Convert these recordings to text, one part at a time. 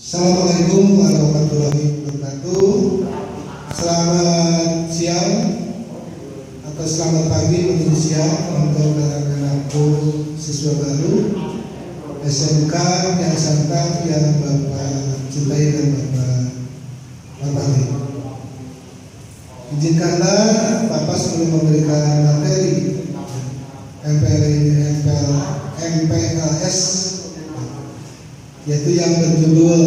Assalamualaikum warahmatullahi wabarakatuh. Selamat siang atau selamat pagi menuju siang untuk anak-anakku siswa baru SMK yang Santang yang Bapak cintai dan Bapak hormati. Izinkanlah Bapak sebelum memberikan materi MPLS yaitu yang berjudul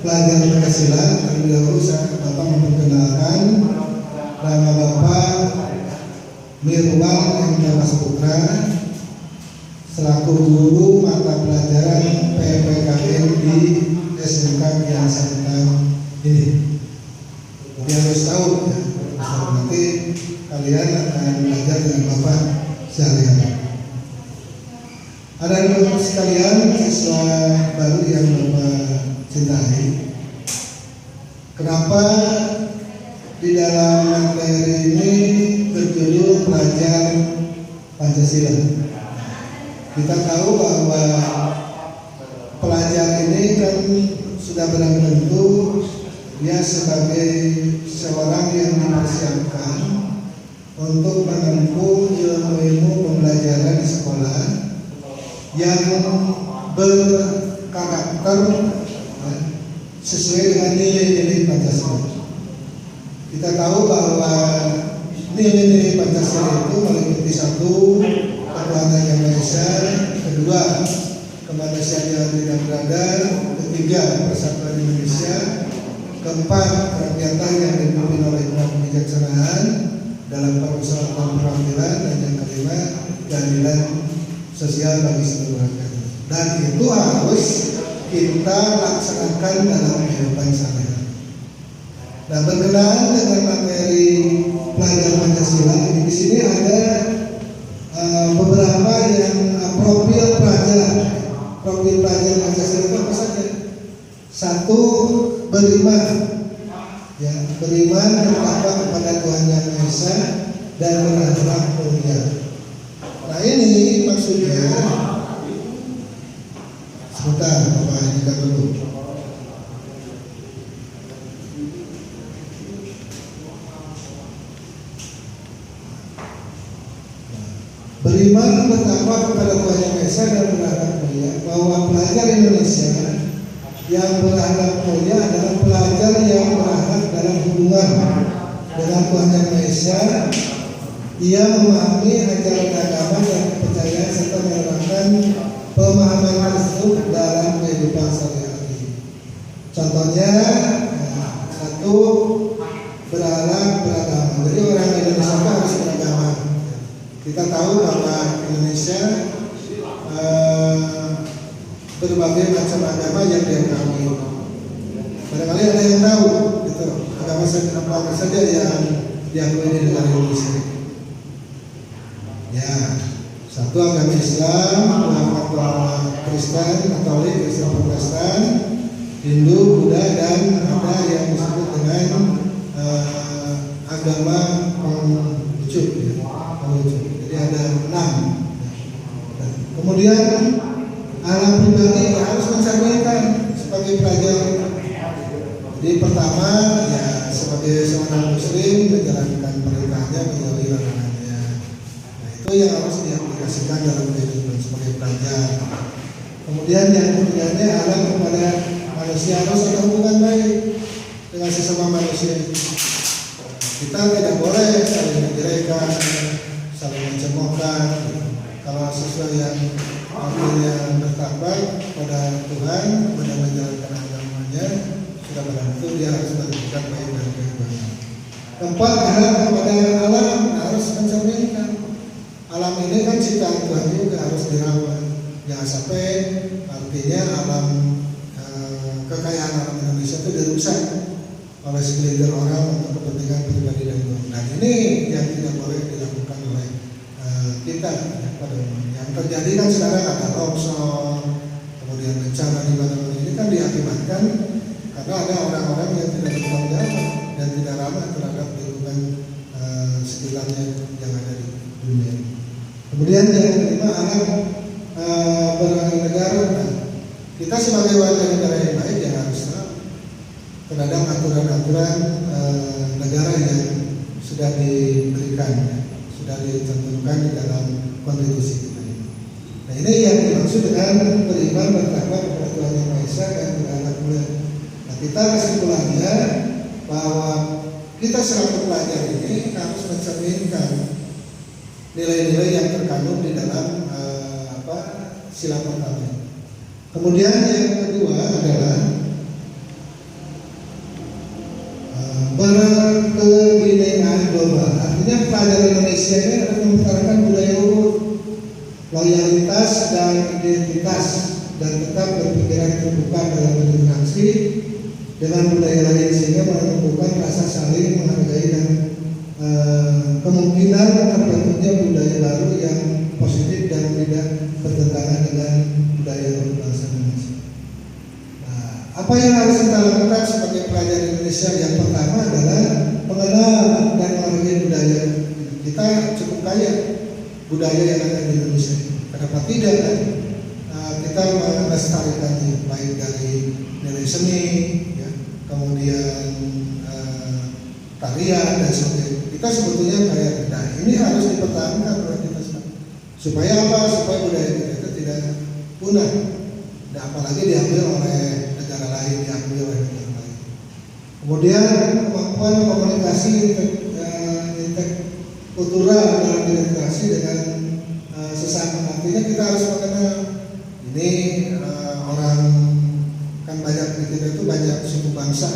pelajaran Pancasila. Terlebih dahulu Bapak memperkenalkan nama Bapak Mirwal M. Putra selaku guru mata pelajaran PPKN di SMK yang Santang ini. Jadi harus tahu ya, nanti kalian akan belajar dengan Bapak sehari-hari. Ada teman sekalian siswa baru yang Bapak cintai. Kenapa di dalam materi ini berjudul pelajaran Pancasila? Kita tahu bahwa pelajar ini kan sudah barang tentu dia sebagai seorang yang dipersiapkan untuk menempuh ilmu-ilmu pembelajaran di sekolah yang berkarakter sesuai dengan nilai-nilai Pancasila. Kita tahu bahwa nilai-nilai Pancasila itu meliputi satu, ketuhanan yang Maha Esa, kedua, kemanusiaan yang tidak beradab, ketiga, persatuan Indonesia, keempat, kerakyatan yang dipimpin oleh kebijaksanaan dalam permusyawaratan perwakilan, dan yang kelima, keadilan sosial bagi seluruh rakyat. Dan itu harus kita laksanakan dalam kehidupan sehari-hari. Nah, berkenaan dengan materi pelajaran Pancasila, di sini ada beberapa yang profil pelajar. Profil pelajar Pancasila itu apa saja? Satu, beriman, ya, beriman bertakwa kepada Tuhan Yang Maha Esa dan berakhlak mulia. Nah, ini maksudnya sebentar, Bapak juga dulu. Beriman bertakwa kepada Tuhan Yang Maha Esa dan berakhlak mulia, bahwa pelajar Indonesia yang berakhlak mulia adalah pelajar yang berakhlak dalam hubungan dengan Tuhan Yang Maha Esa. Ia memahami ajaran agama dan kepercayaan serta menerapkan pemahaman tersebut dalam kehidupan sehari-hari. Contohnya, satu, berakhlak beragama. Jadi orang Indonesia itu harus beragama. Kita tahu bahwa Indonesia berbagai macam agama yang diakui. Barangkali ada yang tahu, gitu, agama apa saja yang diakui di negara Indonesia. Ya, satu agama Islam, agama Kristen, Katolik, Kristen Protestan, Hindu, Buddha, dan ada yang disebut dengan agama Konghucu. Jadi ada 6. Kemudian alam pribadi harus mencerminkan sebagai pelajar. Jadi pertama, ya, sebagai seorang Muslim menjalankan perintahnya, menjauhi larangannya. Itu yang harus diaplikasikan dalam kehidupan sebagai pelajar. Kemudian yang ketiganya adalah kepada manusia harus ada hubungan baik dengan sesama manusia. Kita tidak boleh saling menjelekan, saling mencemoohkan. Kalau sesuatu yang akhirnya bertakwa kepada Tuhan, kepada menjalankan agamanya, sudah tentu dia harus berbuat baik dan kebaikan. Keempat adalah kepada alam, harus mencerminkan. Alam ini kan ciptaan Tuhan juga, harus dirawat. Jangan sampai artinya alam kekayaan alam Indonesia itu dirusak oleh segelintir orang untuk kepentingan pribadi dan Tuhan. Dan ini yang tidak boleh dilakukan oleh kita. Ya, pada umumnya. Yang terjadi kan sekarang ada longsor, kemudian bencana di mana-mana ini kan diakibatkan karena ada orang-orang yang tidak bertanggung jawab dan tidak ramah terhadap lingkungan sekitarnya yang ada di dunia. Kemudian yang kelima adalah bernegara. Kita sebagai warga negara yang baik jangan peraturan negara yang sudah diberikan, sudah dicantumkan di dalam konstitusi kita. Nah, ini yang dimaksud dengan beriman bertakwa kepada Tuhan Yang Maha Esa dan beranak mulia. Nah, kita kesimpulannya bahwa kita selaku pelajar ini harus mencerminkan nilai-nilai yang terkandung di dalam sila pertama. Kemudian yang kedua adalah berkebinekaan global. Artinya pelajar Indonesia ini akan mempertahankan budaya luhur, loyalitas dan identitas, dan tetap berpikiran terbuka dalam berinteraksi dengan budaya lain sehingga menumbuhkan rasa saling menghargai dan kemungkinan terbentuknya budaya baru yang positif dan tidak bertentangan dengan budaya berbangsa Indonesia. Nah, apa yang harus kita lakukan sebagai pelajar Indonesia? Yang pertama adalah mengenal dan menghargai budaya. Kita cukup kaya budaya yang ada di Indonesia. Kenapa tidak kan? Kita melestarikannya baik dari nilai seni, ya, kemudian tarian dan sebagainya. Kita sebetulnya kaya. Nah, ini harus dipertahankan oleh kita semua. Supaya apa? Supaya budaya kita itu tidak punah. Dan apalagi diambil oleh negara lain, diambil oleh negara lain. Kemudian kemampuan komunikasi interkultural dalam berinteraksi dengan sesama. Artinya kita harus mengenal ini orang, kan banyak di kita itu banyak suku bangsa,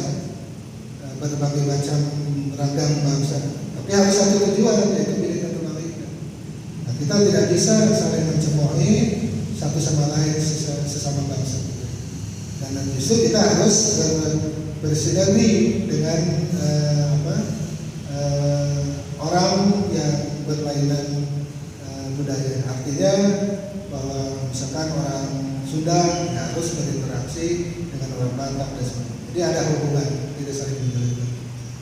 berbagai macam ragam bangsa. Tapi harus satu tujuan, yaitu Bhinneka Tunggal Ika. Nah, kita tidak bisa saling mencemoohi satu sama lain sesama bangsa. Dan justru kita harus bersinergi dengan orang yang berlainan budaya. Artinya bahwa misalkan orang Sunda ya harus berinteraksi dengan orang Batak dan sebagainya. Jadi ada hubungan, tidak saling menjauhkan.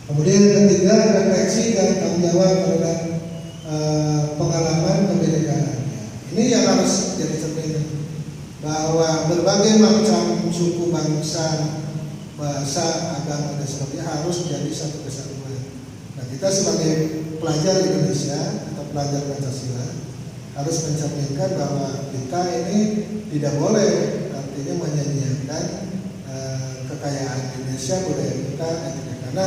Kemudian yang ketiga, refleksi dan tanggung jawab terhadap pengalaman kebinekaan. Ini yang harus jadi cerminan bahwa berbagai macam suku bangsa, bahasa, agama dan sebagainya harus menjadi satu kesatuan. Nah, kita sebagai pelajar Indonesia atau pelajar Pancasila harus mencerminkan bahwa kita ini tidak boleh artinya menyanyiakan kekayaan Indonesia, budaya kita, etika, karena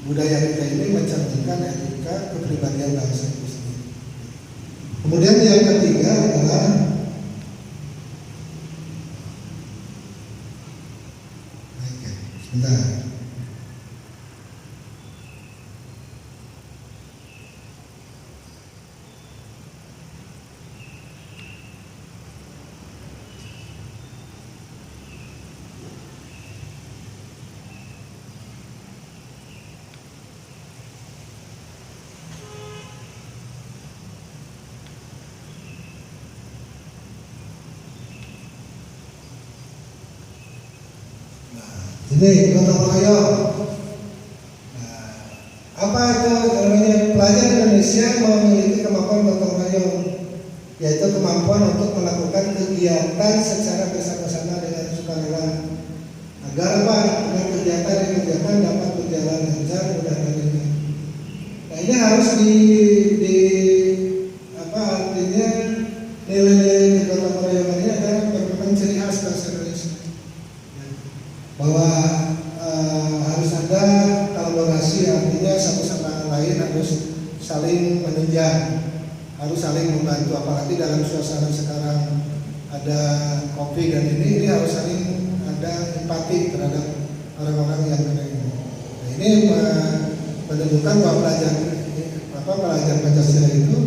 budaya kita ini mencerminkan etika kepribadian bangsa itu sendiri. Kemudian yang ketiga adalah sebentar. Ini gotong royong. Nah, apa itu namanya? Pelajar Indonesia memiliki kemampuan gotong royong, yaitu kemampuan untuk melakukan kegiatan secara bersama-sama dengan sukarela agar apa? Agar kegiatan dapat berjalan lancar, mudah dan ringan. Nah, ini harus artinya nilai-nilai gotong royong ini adalah merupakan ciri khas bangsa Indonesia. Bahwa harus ada kolaborasi, artinya satu sama lain harus saling menunjang, harus saling membantu. Apalagi dalam suasana sekarang ada COVID dan ini harus saling ada empati terhadap orang-orang yang kena ini. Nah, ini menunjukkan bahwa pelajar Pancasila itu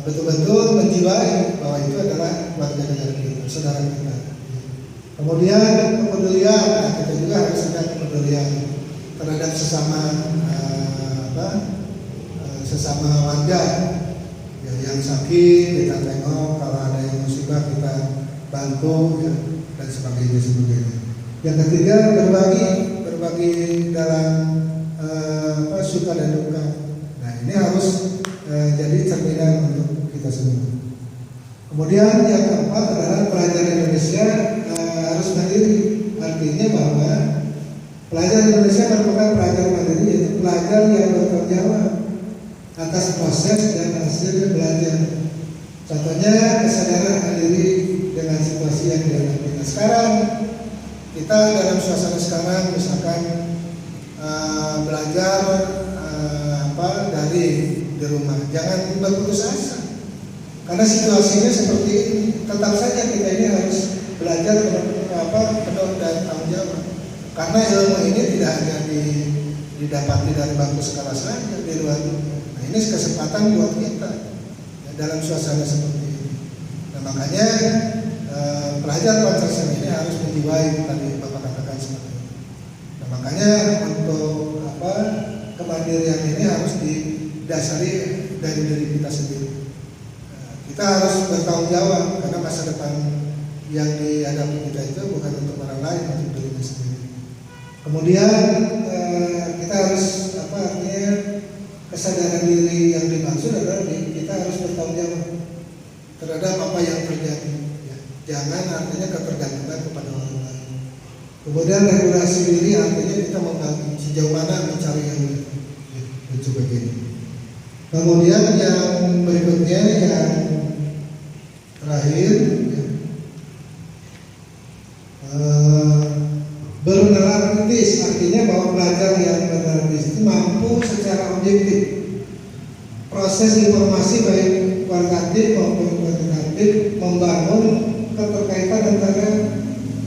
betul-betul menjiwai bahwa itu adalah warga negara kita, saudara kita. Kemudian kepedulian, nah, kita juga harus ada kepedulian terhadap sesama warga ya, yang sakit kita tengok, kalau ada yang musibah kita bantu ya, dan sebagainya. Yang ketiga, berbagi dalam suka dan duka. Nah, ini harus jadi cerminan untuk kita semua. Kemudian yang keempat adalah pelajar Indonesia harus mandiri, artinya bahwa Pelajar Indonesia merupakan pelajar mandiri, yaitu pelajar yang bertanggung jawab atas proses dan hasil belajar. Contohnya kesadaran akan diri dengan situasi yang dihadapi. Nah, sekarang kita dalam suasana sekarang misalkan belajar dari di rumah, jangan berputus asa karena situasinya seperti ini. Tetap saja kita ini harus belajar penuh dan tanggung jawab, karena ilmu ini tidak hanya didapati dari bangku sekolah saja, di luar. Nah, ini kesempatan buat kita ya, dalam suasana seperti ini. Nah, makanya pelajar Pancasila ini harus menjiwai tadi Bapak katakan seperti itu. Nah, makanya untuk kemandirian ini harus didasari dari diri kita sendiri. Kita harus bertanggung jawab karena masa depan yang dihadapi kita itu bukan untuk orang lain, untuk diri sendiri. Kemudian kita harus artinya kesadaran diri yang dimaksud adalah kita harus bertanggung jawab terhadap apa yang terjadi. Ya. Jangan artinya ketergantungan kepada orang lain. Kemudian regulasi diri artinya kita membagi sejauh mana mencari yang begini. Kemudian yang berikutnya yang terakhir bernalar kritis, artinya bahwa pelajar yang bernalar kritis itu mampu secara objektif proses informasi baik kualitatif maupun kuantitatif, membangun keterkaitan antara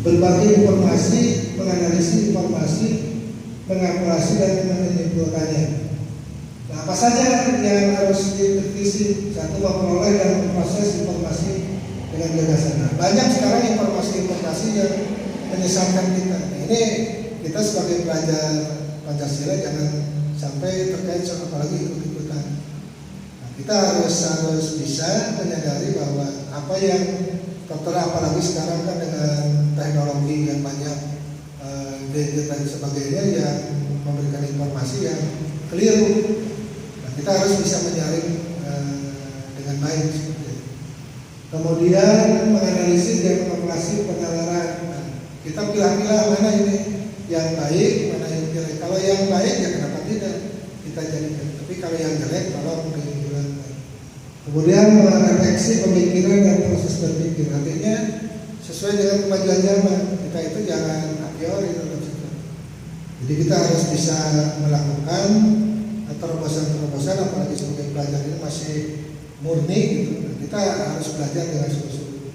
berbagai informasi, menganalisis informasi, mengakurasi dan menyimpulkannya. Nah, apa saja yang harus dikritisi? Satu, memperoleh dan memproses informasi dengan gagasan. Nah, banyak sekarang informasi-informasi yang menyesatkan kita. Nah, ini kita sebagai pelajar Pancasila jangan sampai terkait sama apalagi ikut-ikutan. Nah, kita harus bisa menyadari bahwa apa yang tertera, apalagi sekarang kan dengan teknologi yang banyak dan sebagainya yang memberikan informasi yang keliru. Nah, kita harus bisa menyaring dengan baik. Kemudian menganalisis dan mengoperasi penalaran. Nah, kita pilih-pilih mana ini yang baik, mana yang jelek. Kalau yang baik ya kenapa tidak kita jadikan. Tapi kalau yang jelek tolong dihilangkan. Kemudian merefleksi pemikiran dan proses berpikir. Artinya sesuai dengan kemajuan zaman. Kita itu jangan a priori. Jadi kita harus bisa melakukan terobosan-terobosan, apalagi sebagai pelajar ini masih murni gitu. Nah, kita harus belajar dengan sungguh-sungguh.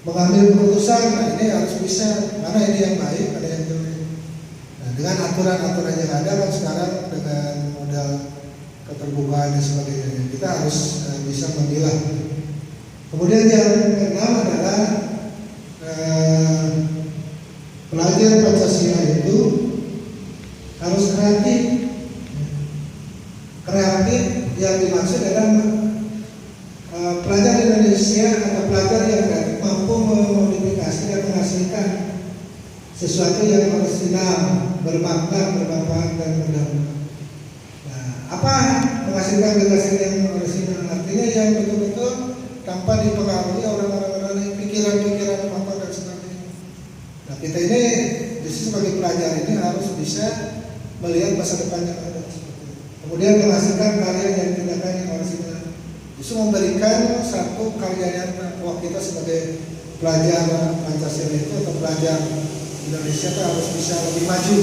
Mengambil keputusan, nah ini harus bisa mana ini yang baik, mana yang jelek. Nah, dengan aturan-aturan yang ada kan sekarang dengan modal keterbukaan dan sebagainya, kita harus bisa memilah. Kemudian yang keenam adalah pelajar Pancasila itu harus kreatif. Kreatif yang dimaksud adalah pelajar Indonesia atau pelajar yang kreatif mampu memodifikasi dan menghasilkan sesuatu yang orisinal, bermakna, bermanfaat dan berdampak. Nah, apa menghasilkan gagasan yang orisinal? Artinya yang betul-betul tanpa dipengaruhi orang-orang lain, pikiran-pikiran apa dan sebagainya. Nah, kita ini justru sebagai pelajar ini harus bisa melihat masa depan yang ada. Kemudian menghasilkan karya dan tindakan yang orisinal. Justru memberikan satu karya nyata. Wah, kita sebagai pelajar Pancasila itu atau pelajar Indonesia itu harus bisa lebih maju.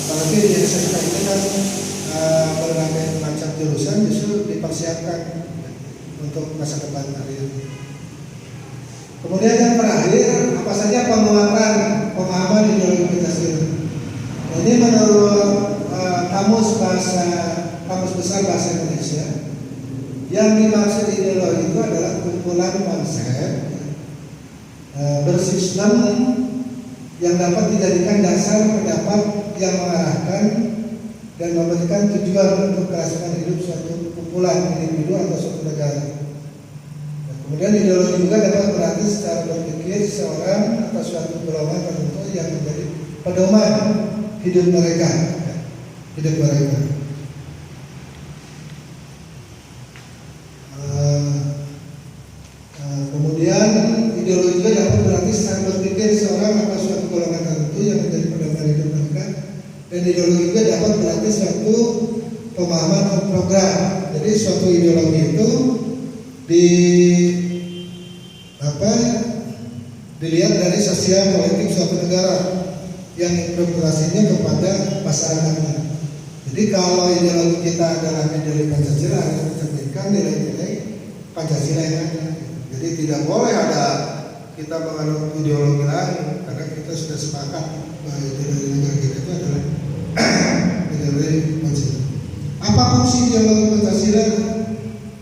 Apalagi di SMK ini kan berbagai macam jurusan justru dipersiapkan untuk masa depan kalian. Kemudian yang terakhir, apa saja penguatan pemahaman ideologi Pancasila. Nah, ini menurut Kamus Besar Bahasa Indonesia, yang dimaksud ideologi itu adalah kumpulan konsep bersistem yang dapat dijadikan dasar pendapat yang mengarahkan dan memberikan tujuan untuk kelangsungan hidup suatu kumpulan individu atau suatu negara. Nah, kemudian ideologi juga dapat berarti secara berpikir seseorang atau suatu golongan tertentu yang menjadi pedoman hidup mereka. Kemudian ideologi juga dapat berarti secara berpikir seorang atau suatu golongan tertentu yang menjadi pedoman hidup mereka Dan ideologi juga dapat berarti suatu pemahaman program. Jadi suatu ideologi itu dilihat dari sosial politik suatu negara yang implementasinya kepada masyarakatnya. Jadi kalau ideologi kita adalah ideologi Pancasila, harus mencerminkan nilai-nilai Pancasila yang ada. Jadi tidak boleh ada kita menganut ideologi lain, karena kita sudah sepakat bahwa ideologi negara kita itu adalah ideologi Pancasila. Apa fungsi ideologi Pancasila?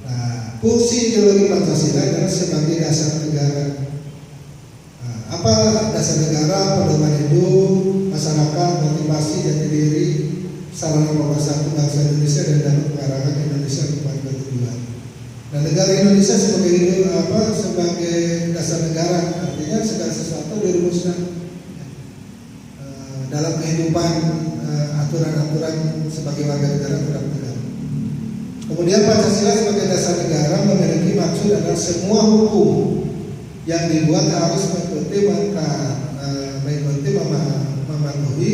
Nah, fungsi ideologi Pancasila adalah sebagai dasar negara. Nah, apa dasar negara? Pedoman hidup masyarakat, motivasi jati diri, sarana pemersatu bangsa Indonesia dan dalam pengarahkan Indonesia kepada tujuan. Nah, negara Indonesia sebagai sebagai dasar negara, artinya segala sesuatu dirumuskan dalam kehidupan, aturan-aturan sebagai warga negara terhadap negara. Kemudian Pancasila sebagai dasar negara memiliki maksud adalah semua hukum yang dibuat harus mematuhi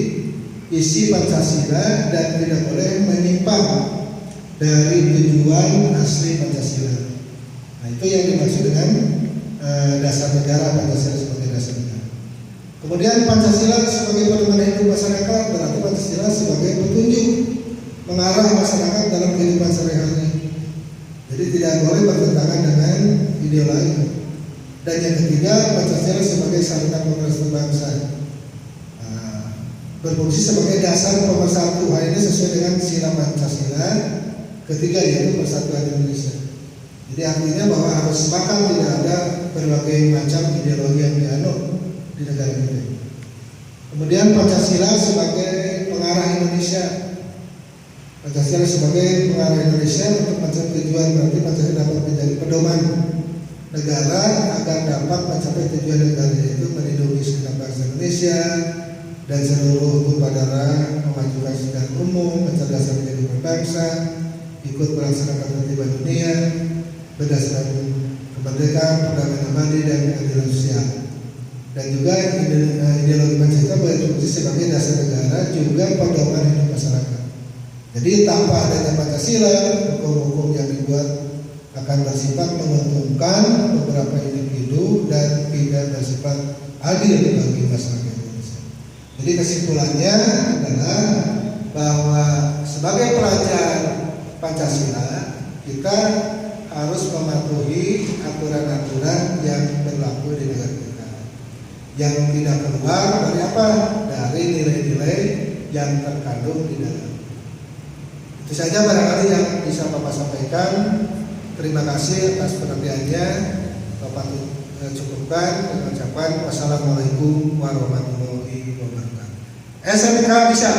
isi Pancasila dan tidak boleh menyimpang dari tujuan asli Pancasila. Nah, itu yang dimaksud dengan dasar negara, Pancasila sebagai dasar negara. Kemudian Pancasila sebagai pedoman hidup masyarakat, berarti Pancasila sebagai petunjuk mengarah masyarakat dalam kehidupan sehari-hari. Jadi tidak boleh bertentangan dengan ideologi. Dan yang ketiga, Pancasila sebagai sarana pemersatu bangsa, berfungsi sebagai dasar pemersatu. Hal ini sesuai dengan sila Pancasila ketiga, yaitu persatuan Indonesia. Jadi artinya bahwa harus sepakat, tidak ada berbagai macam ideologi yang dianut di negara kita. Kemudian Pancasila sebagai pengarah Indonesia. Pancasila sebagai pengarah Indonesia untuk mencapai tujuan, berarti Pancasila dapat menjadi pedoman negara agar dapat mencapai tujuan negara, yaitu melindungi segenap bangsa Indonesia dan seluruh tumpah darah, memajukan secara umum, mencerdaskan kehidupan bangsa, ikut melaksanakan tertiban dunia berdasarkan kemerdekaan, perdamaian abadi dan keadilan sosial. Dan juga ideologi Pancasila berfungsi sebagai dasar negara, juga pedoman hidup masyarakat. Jadi tanpa adanya Pancasila, hukum-hukum yang dibuat akan bersifat menguntungkan beberapa individu dan tidak bersifat adil bagi masyarakat Indonesia. Jadi kesimpulannya adalah bahwa sebagai pelajar Pancasila, kita harus mematuhi aturan-aturan yang berlaku di negara kita, yang tidak keluar dari apa? Dari nilai-nilai yang terkandung di dalam. Itu saja barangkali yang bisa Bapak sampaikan. Terima kasih atas perhatiannya. Bapak cukupkan dengan ucapan wassalamualaikum warahmatullahi wabarakatuh. SMK bisa.